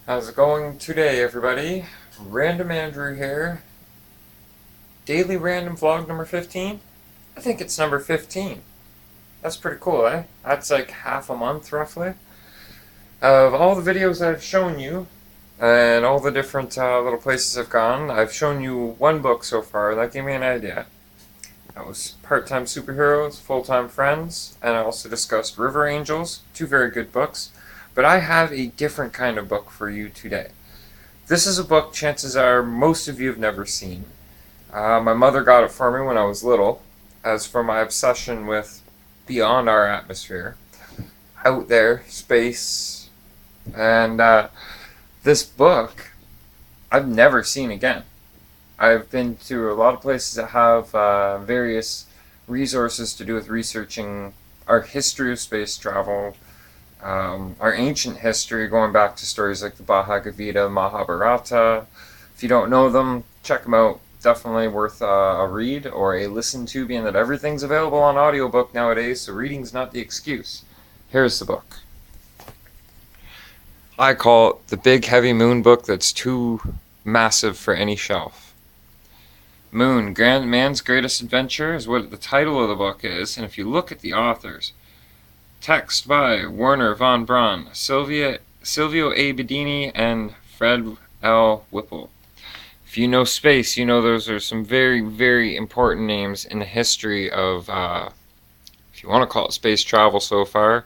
How's it going today, everybody? Random Andrew here. Daily Random Vlog number 15? I think it's number 15. That's pretty cool, eh? That's like half a month, roughly. Of all the videos I've shown you, and all the different little places I've gone, I've shown you one book so far. That gave me an idea. That was Part-Time Superheroes, Full-Time Friends, and I also discussed River Angels, two very good books. But I have a different kind of book for you today. This is a book, chances are, most of you have never seen. My mother got it for me when I was little, as for my obsession with beyond our atmosphere, out there, space, and this book I've never seen again. I've been to a lot of places that have various resources to do with researching our history of space travel, our ancient history, going back to stories like the Bhagavad Gita, Mahabharata. If you don't know them, check them out. Definitely worth a read or a listen to, being that everything's available on audiobook nowadays, so reading's not the excuse. Here's the book. I call it the Big Heavy Moon book that's too massive for any shelf. Moon, Man's Greatest Adventure is what the title of the book is, and if you look at the authors, text by Wernher von Braun, Silvio A. Bedini, and Fred L. Whipple. If you know space, you know those are some very, very important names in the history of, if you want to call it space travel so far.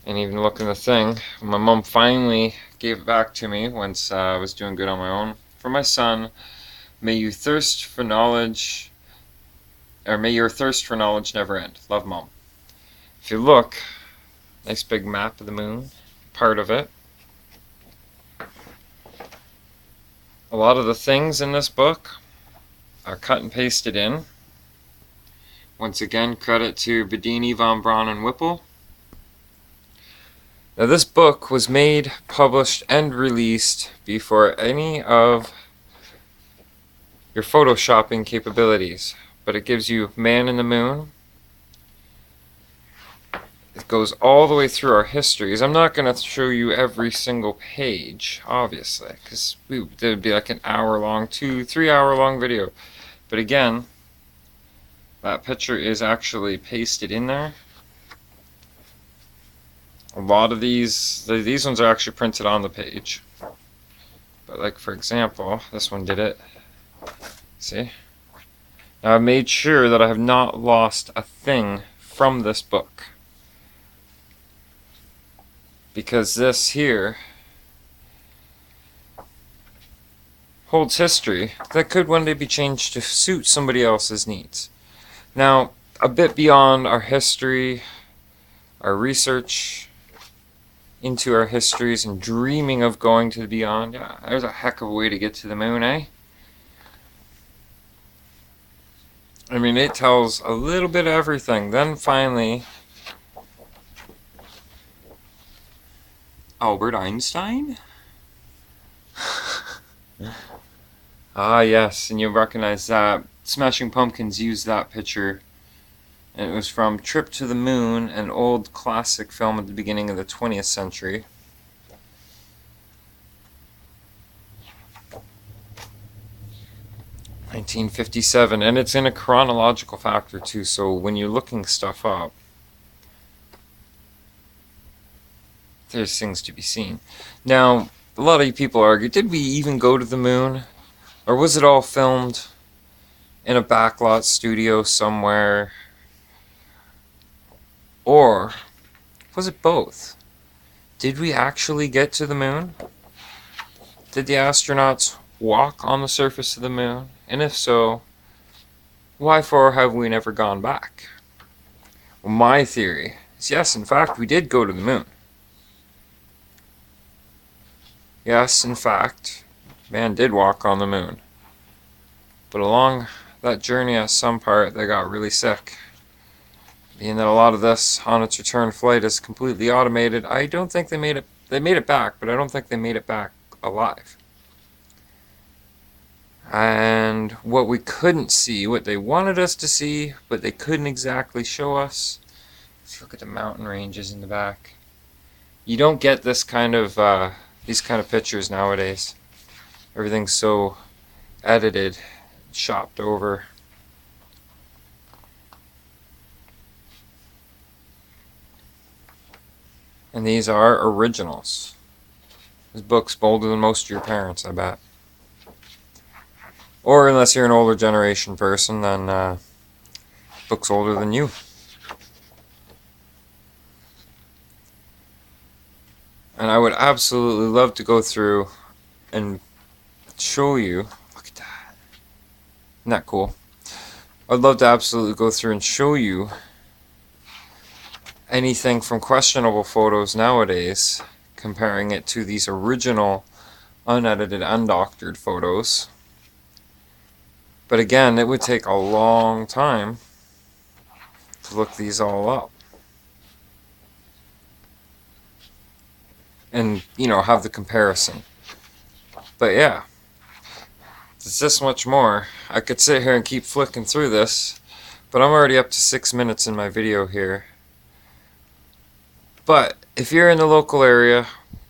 And even look in the thing, my mom finally gave it back to me once I was doing good on my own. For my son, may you thirst for knowledge, or may your thirst for knowledge never end. Love, Mom. If you look, nice big map of the moon, part of it. A lot of the things in this book are cut and pasted in. Once again, credit to Bedini, von Braun, and Whipple. Now, this book was made, published, and released before any of your photoshopping capabilities, but it gives you Man in the Moon. It goes all the way through our histories. I'm not going to show you every single page, obviously, because it would be like an hour-long, 2-3 hour-long video. But again, that picture is actually pasted in there. A lot of these ones are actually printed on the page. But like, for example, this one did it. See? Now I've made sure that I have not lost a thing from this book. Because this here holds history that could one day be changed to suit somebody else's needs. Now, a bit beyond our history, our research into our histories, and dreaming of going to the beyond. Yeah, there's a heck of a way to get to the moon, eh? I mean, it tells a little bit of everything. Then finally, Albert Einstein? Ah, yes, and you'll recognize that. Smashing Pumpkins used that picture. And it was from Trip to the Moon, an old classic film at the beginning of the 20th century. (1957), and it's in a chronological factor too, so when you're looking stuff up, there's things to be seen. Now, a lot of you people argue, did we even go to the moon? Or was it all filmed in a backlot studio somewhere? Or was it both? Did we actually get to the moon? Did the astronauts walk on the surface of the moon? And if so, why for have we never gone back? Well, my theory is yes, in fact, we did go to the moon. Yes, in fact, man did walk on the moon. But along that journey at some part, they got really sick. Being that a lot of this on its return flight is completely automated, I don't think they made it back, but I don't think they made it back alive. And what we couldn't see, what they wanted us to see, but they couldn't exactly show us. Let's look at the mountain ranges in the back. You don't get this kind of these kind of pictures nowadays. Everything's so edited, chopped over. And these are originals. This book's older than most of your parents, I bet. Or unless you're an older generation person, then book's older than you. And I would absolutely love to go through and show you. Look at that. Isn't that cool? I'd love to absolutely go through and show you anything from questionable photos nowadays, comparing it to these original, unedited, undoctored photos. But again, it would take a long time to look these all up. And, you know, have the comparison. But yeah, there's this much more. I could sit here and keep flicking through this, but I'm already up to 6 minutes in my video here. But if you're in the local area,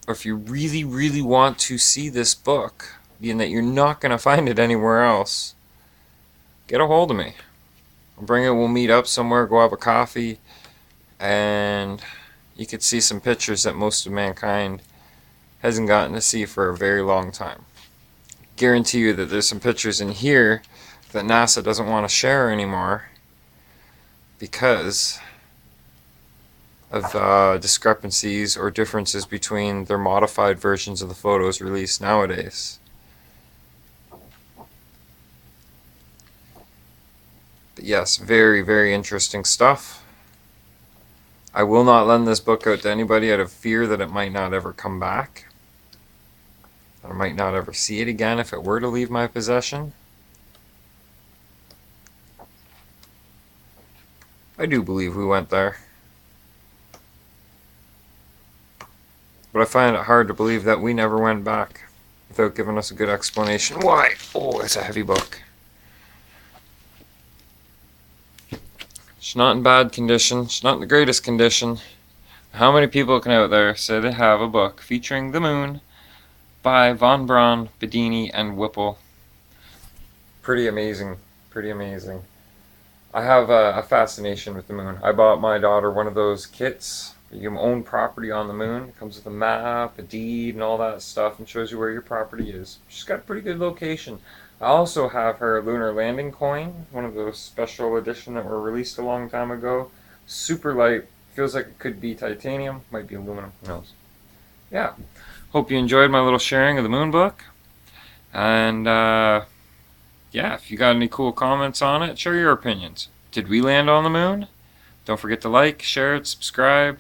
or if you really, really want to see this book, being that you're not going to find it anywhere else, get a hold of me. I'll bring it, we'll meet up somewhere, go have a coffee, and you could see some pictures that most of mankind hasn't gotten to see for a very long time. Guarantee you that there's some pictures in here that NASA doesn't want to share anymore because of discrepancies or differences between their modified versions of the photos released nowadays. But yes, very, very interesting stuff. I will not lend this book out to anybody out of fear that it might not ever come back. That I might not ever see it again if it were to leave my possession. I do believe we went there. But I find it hard to believe that we never went back without giving us a good explanation why. Oh, it's a heavy book. It's not in bad condition. It's not in the greatest condition. How many people can out there say they have a book featuring the moon by Von Braun, Bedini, and Whipple? Pretty amazing. Pretty amazing. I have a fascination with the moon. I bought my daughter one of those kits. You can own property on the moon. It comes with a map, a deed, and all that stuff, and shows you where your property is. She's got a pretty good location. I also have her lunar landing coin, one of those special edition that were released a long time ago. Super light. Feels like it could be titanium. Might be aluminum. Who knows? Yeah. Hope you enjoyed my little sharing of the moon book. And, yeah, if you got any cool comments on it, share your opinions. Did we land on the moon? Don't forget to like, share it, subscribe,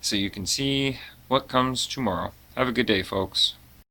so you can see what comes tomorrow. Have a good day, folks.